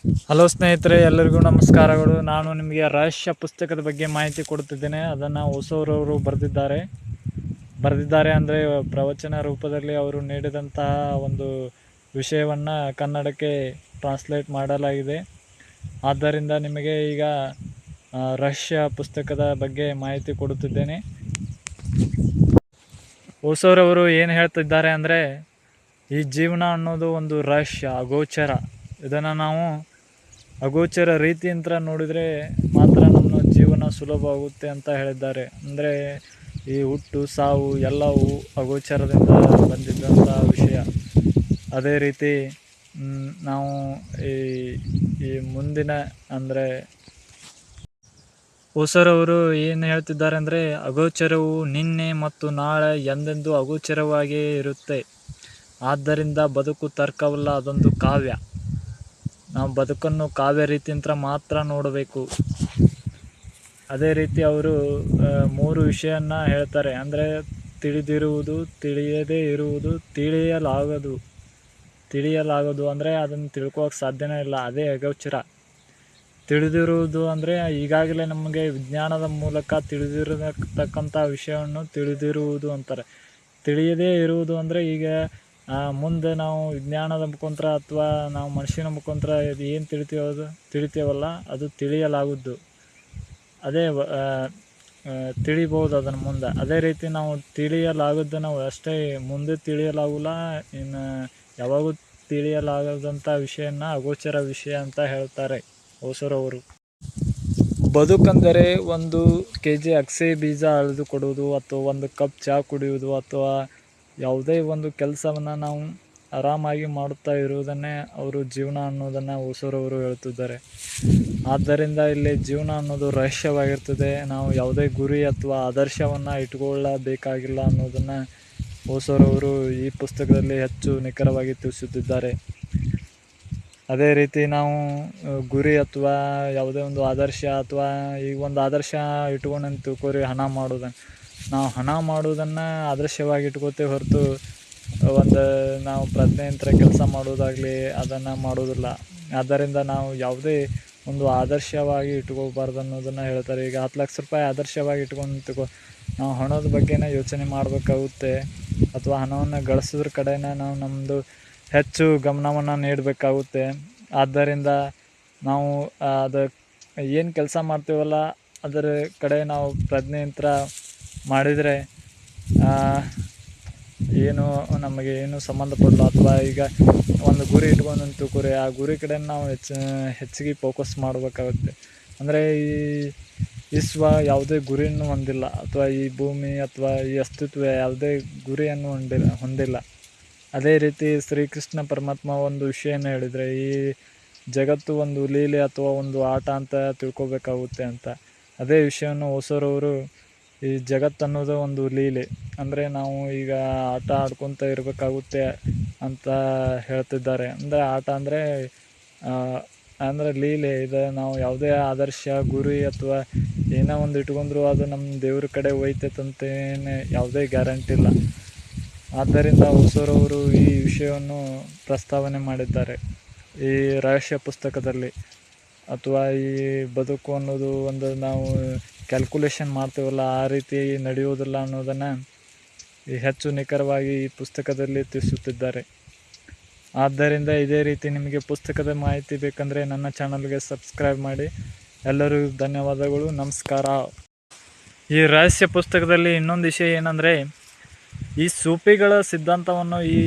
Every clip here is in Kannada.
ಹಲೋ ಸ್ನೇಹಿತರೆ, ಎಲ್ಲರಿಗೂ ನಮಸ್ಕಾರಗಳು. ನಾನು ನಿಮಗೆ ರಹಸ್ಯ ಪುಸ್ತಕದ ಬಗ್ಗೆ ಮಾಹಿತಿ ಕೊಡುತ್ತಿದ್ದೇನೆ. ಅದನ್ನು ಹೊಸೂರವರು ಬರೆದಿದ್ದಾರೆ ಅಂದರೆ ಪ್ರವಚನ ರೂಪದಲ್ಲಿ ಅವರು ನೀಡಿದಂತಹ ಒಂದು ವಿಷಯವನ್ನು ಕನ್ನಡಕ್ಕೆ ಟ್ರಾನ್ಸ್ಲೇಟ್ ಮಾಡಲಾಗಿದೆ. ಆದ್ದರಿಂದ ನಿಮಗೆ ಈಗ ರಹಸ್ಯ ಪುಸ್ತಕದ ಬಗ್ಗೆ ಮಾಹಿತಿ ಕೊಡುತ್ತಿದ್ದೇನೆ. ಹೊಸೂರವರು ಏನು ಹೇಳ್ತಿದ್ದಾರೆ ಅಂದರೆ, ಈ ಜೀವನ ಅನ್ನೋದು ಒಂದು ರಹಸ್ಯ, ಅಗೋಚರ. ಇದನ್ನು ನಾವು ಅಗೋಚರ ರೀತಿಯಿಂದ ನೋಡಿದರೆ ಮಾತ್ರ ನಮ್ಮ ಜೀವನ ಸುಲಭವಾಗುತ್ತೆ ಅಂತ ಹೇಳಿದ್ದಾರೆ. ಅಂದರೆ ಈ ಹುಟ್ಟು ಸಾವು ಎಲ್ಲವೂ ಅಗೋಚರದಿಂದ ಬಂದಿದ್ದಂಥ ವಿಷಯ. ಅದೇ ರೀತಿ ನಾವು ಈ ಮುಂದಿನ ಅಂದರೆ ಹೊಸರವರು ಏನು ಹೇಳ್ತಿದ್ದಾರೆ ಅಂದರೆ, ಅಗೋಚರವು ನಿನ್ನೆ ಮತ್ತು ನಾಳೆ ಎಂದೆಂದೂ ಅಗೋಚರವಾಗಿಯೇ ಇರುತ್ತೆ. ಆದ್ದರಿಂದ ಬದುಕು ತರ್ಕವಲ್ಲ, ಅದೊಂದು ಕಾವ್ಯ. ನಾವು ಬದುಕನ್ನು ಕಾವ್ಯ ರೀತಿಯಿಂದ ಮಾತ್ರ ನೋಡಬೇಕು. ಅದೇ ರೀತಿ ಅವರು 3 ವಿಷಯನ ಹೇಳ್ತಾರೆ. ಅಂದರೆ ತಿಳಿದಿರುವುದು, ತಿಳಿಯದೇ ಇರುವುದು, ತಿಳಿಯಲಾಗದು ಅಂದರೆ ಅದನ್ನು ತಿಳ್ಕೊಳ್ಳೋಕೆ ಸಾಧ್ಯನೇ ಇಲ್ಲ, ಅದೇ ಅಗೋಚರ. ತಿಳಿದಿರುವುದು ಅಂದರೆ ಈಗಾಗಲೇ ನಮಗೆ ವಿಜ್ಞಾನದ ಮೂಲಕ ತಿಳಿದಿರತಕ್ಕಂಥ ವಿಷಯವನ್ನು ತಿಳಿದಿರುವುದು ಅಂತಾರೆ. ತಿಳಿಯದೇ ಇರುವುದು ಅಂದರೆ ಈಗ ಮುಂದೆ ನಾವು ವಿಜ್ಞಾನದ ಮುಖಾಂತರ ಅಥವಾ ನಾವು ಮನುಷ್ಯನ ಮುಖಾಂತರ ಏನು ತಿಳಿತೀವಲ್ಲ ಅದು ತಿಳಿಯಲಾಗುವುದು. ಅದೇ ತಿಳಿಬೋದು ಅದನ್ನು ಮುಂದೆ. ಅದೇ ರೀತಿ ನಾವು ತಿಳಿಯಲಾಗದ್ದು ನಾವು ಅಷ್ಟೇ, ಮುಂದೆ ತಿಳಿಯಲಾಗಲ್ಲ, ಇನ್ನು ಯಾವಾಗೂ ತಿಳಿಯಲಾಗದಂಥ ವಿಷಯನ ಅಗೋಚರ ವಿಷಯ ಅಂತ ಹೇಳ್ತಾರೆ ಹೊಸರವರು. ಬದುಕಂದರೆ 1 kg ಅಗಸೆ ಬೀಜ ಅಳೆದು ಕೊಡುವುದು, ಅಥವಾ 1 ಕಪ್ ಚಹಾ ಕುಡಿಯುವುದು, ಅಥವಾ ಯಾವುದೇ ಒಂದು ಕೆಲಸವನ್ನು ನಾವು ಆರಾಮಾಗಿ ಮಾಡುತ್ತಾ ಇರುವುದನ್ನೇ ಅವರು ಜೀವನ ಅನ್ನೋದನ್ನು ಹೊಸರವರು ಹೇಳ್ತಿದ್ದಾರೆ. ಆದ್ದರಿಂದ ಇಲ್ಲಿ ಜೀವನ ಅನ್ನೋದು ರಹಸ್ಯವಾಗಿರ್ತದೆ. ನಾವು ಯಾವುದೇ ಗುರಿ ಅಥವಾ ಆದರ್ಶವನ್ನು ಇಟ್ಕೊಳ್ಳಬೇಕಾಗಿಲ್ಲ ಅನ್ನೋದನ್ನು ಹೊಸರವರು ಈ ಪುಸ್ತಕದಲ್ಲಿ ಹೆಚ್ಚು ನಿಖರವಾಗಿ ತಿಳಿಸುತ್ತಿದ್ದಾರೆ. ಅದೇ ರೀತಿ ನಾವು ಗುರಿ ಅಥವಾ ಯಾವುದೇ ಒಂದು ಆದರ್ಶ, ಅಥವಾ ಈಗ ಒಂದು ಆದರ್ಶ ಇಟ್ಕೊಂಡು ತಿಳ್ಕೊರಿ, ಹಣ ಮಾಡೋದನ್ನು. ನಾವು ಹಣ ಮಾಡೋದನ್ನು ಆದರ್ಶವಾಗಿ ಇಟ್ಕೋತೇವೆ ಹೊರತು ನಾವು ಪ್ರಜ್ಞೆಯಂತ್ರ ಕೆಲಸ ಮಾಡೋದಾಗಲಿ ಅದನ್ನು ಮಾಡೋದಿಲ್ಲ. ಆದ್ದರಿಂದ ನಾವು ಯಾವುದೇ ಒಂದು ಆದರ್ಶವಾಗಿ ಇಟ್ಕೋಬಾರ್ದು ಅನ್ನೋದನ್ನು ಹೇಳ್ತಾರೆ. ಈಗ 10 ಲಕ್ಷ ರೂಪಾಯಿ ಆದರ್ಶವಾಗಿ ಇಟ್ಕೊಂಡು ನಾವು ಹಣದ ಬಗ್ಗೆನೇ ಯೋಚನೆ ಮಾಡಬೇಕಾಗುತ್ತೆ, ಅಥವಾ ಹಣವನ್ನು ಗಳಿಸೋದ್ರ ಕಡೆನೇ ನಾವು ನಮ್ಮದು ಹೆಚ್ಚು ಗಮನವನ್ನು ನೀಡಬೇಕಾಗುತ್ತೆ. ಆದ್ದರಿಂದ ನಾವು ಅದು ಏನು ಕೆಲಸ ಮಾಡ್ತೀವಲ್ಲ ಅದರ ಕಡೆ ನಾವು ಪ್ರಜ್ಞೆಯಂತ್ರ ಮಾಡಿದರೆ ನಮಗೆ ಏನು ಸಂಬಂಧಪಡಲ್ಲ. ಅಥವಾ ಈಗ ಒಂದು ಗುರಿ ಇಟ್ಕೊಂಡು ತಿಳ್ಕೊರಿ, ಆ ಗುರಿ ಕಡೆ ನಾವು ಹೆಚ್ಚಿಗೆ ಫೋಕಸ್ ಮಾಡಬೇಕಾಗುತ್ತೆ. ಅಂದರೆ ಈ ವಿಶ್ವ ಯಾವುದೇ ಗುರಿಯನ್ನು ಹೊಂದಿಲ್ಲ, ಅಥವಾ ಈ ಭೂಮಿ ಅಥವಾ ಈ ಅಸ್ತಿತ್ವ ಯಾವುದೇ ಗುರಿಯನ್ನು ಹೊಂದಿಲ್ಲ. ಅದೇ ರೀತಿ ಶ್ರೀಕೃಷ್ಣ ಪರಮಾತ್ಮ ಒಂದು ವಿಷಯನ ಹೇಳಿದರೆ, ಈ ಜಗತ್ತು ಒಂದು ಲೀಲೆ ಅಥವಾ ಒಂದು ಆಟ ಅಂತ ತಿಳ್ಕೊಬೇಕಾಗುತ್ತೆ ಅಂತ. ಅದೇ ವಿಷಯವನ್ನು ಹೊಸರವರು ಈ ಜಗತ್ತನ್ನೋದು ಒಂದು ಲೀಲೆ, ಅಂದರೆ ನಾವು ಈಗ ಆಟ ಆಡ್ಕೊತ ಇರಬೇಕಾಗುತ್ತೆ ಅಂತ ಹೇಳ್ತಿದ್ದಾರೆ. ಅಂದರೆ ಆಟ ಅಂದರೆ ಲೀಲೆ. ಇದು ನಾವು ಯಾವುದೇ ಆದರ್ಶ ಗುರಿ ಅಥವಾ ಏನೋ ಒಂದು ಇಟ್ಕೊಂಡ್ರು ಅದು ನಮ್ಮ ದೇವ್ರ ಕಡೆ ಹೋಯ್ತೈತಂತೇನೆ ಯಾವುದೇ ಗ್ಯಾರಂಟಿ ಇಲ್ಲ. ಆದ್ದರಿಂದ ಹೊಸರವರು ಈ ವಿಷಯವನ್ನು ಪ್ರಸ್ತಾವನೆ ಮಾಡಿದ್ದಾರೆ ಈ ರಹಸ್ಯ ಪುಸ್ತಕದಲ್ಲಿ. ಅಥವಾ ಈ ಬದುಕು ಅನ್ನೋದು ಒಂದು ನಾವು ಕ್ಯಾಲ್ಕುಲೇಷನ್ ಮಾಡ್ತೀವಲ್ಲ ಆ ರೀತಿ ನಡೆಯುವುದಿಲ್ಲ ಅನ್ನೋದನ್ನು ಹೆಚ್ಚು ನಿಖರವಾಗಿ ಈ ಪುಸ್ತಕದಲ್ಲಿ ತಿಳಿಸುತ್ತಿದ್ದಾರೆ. ಆದ್ದರಿಂದ ಇದೇ ರೀತಿ ನಿಮಗೆ ಪುಸ್ತಕದ ಮಾಹಿತಿ ಬೇಕಂದರೆ ನನ್ನ ಚಾನಲ್ಗೆ ಸಬ್ಸ್ಕ್ರೈಬ್ ಮಾಡಿ. ಎಲ್ಲರಿಗೂ ಧನ್ಯವಾದಗಳು, ನಮಸ್ಕಾರ. ಈ ರಹಸ್ಯ ಪುಸ್ತಕದಲ್ಲಿ ಇನ್ನೊಂದು ವಿಷಯ ಏನಂದರೆ, ಈ ಸೂಫಿಗಳ ಸಿದ್ಧಾಂತವನ್ನು ಈ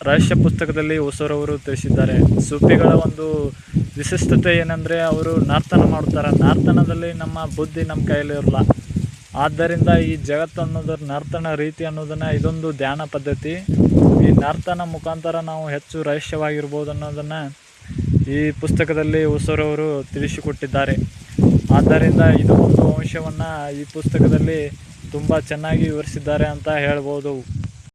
ರಹಸ್ಯ ಪುಸ್ತಕದಲ್ಲಿ ಹೊಸರವರು ತಿಳಿಸಿದ್ದಾರೆ. ಸೂಫಿಗಳ ಒಂದು ವಿಶಿಷ್ಟತೆ ಏನಂದರೆ, ಅವರು ನರ್ತನ ಮಾಡ್ತಾರೆ. ನರ್ತನದಲ್ಲಿ ನಮ್ಮ ಬುದ್ಧಿ ನಮ್ಮ ಕೈಯಲ್ಲಿ ಇರಲ್ಲ. ಆದ್ದರಿಂದ ಈ ಜಗತ್ತು ಅನ್ನೋದ್ರ ನರ್ತನ ರೀತಿ ಅನ್ನೋದನ್ನು ಇದೊಂದು ಧ್ಯಾನ ಪದ್ಧತಿ. ಈ ನರ್ತನ ಮುಖಾಂತರ ನಾವು ಹೆಚ್ಚು ರಹಸ್ಯವಾಗಿರ್ಬೋದು ಅನ್ನೋದನ್ನು ಈ ಪುಸ್ತಕದಲ್ಲಿ ಹೊಸರವರು ತಿಳಿಸಿಕೊಟ್ಟಿದ್ದಾರೆ. ಆದ್ದರಿಂದ ಇದು ಒಂದು ಅಂಶವನ್ನು ಈ ಪುಸ್ತಕದಲ್ಲಿ ತುಂಬ ಚೆನ್ನಾಗಿ ವಿವರಿಸಿದ್ದಾರೆ ಅಂತ ಹೇಳ್ಬೋದು.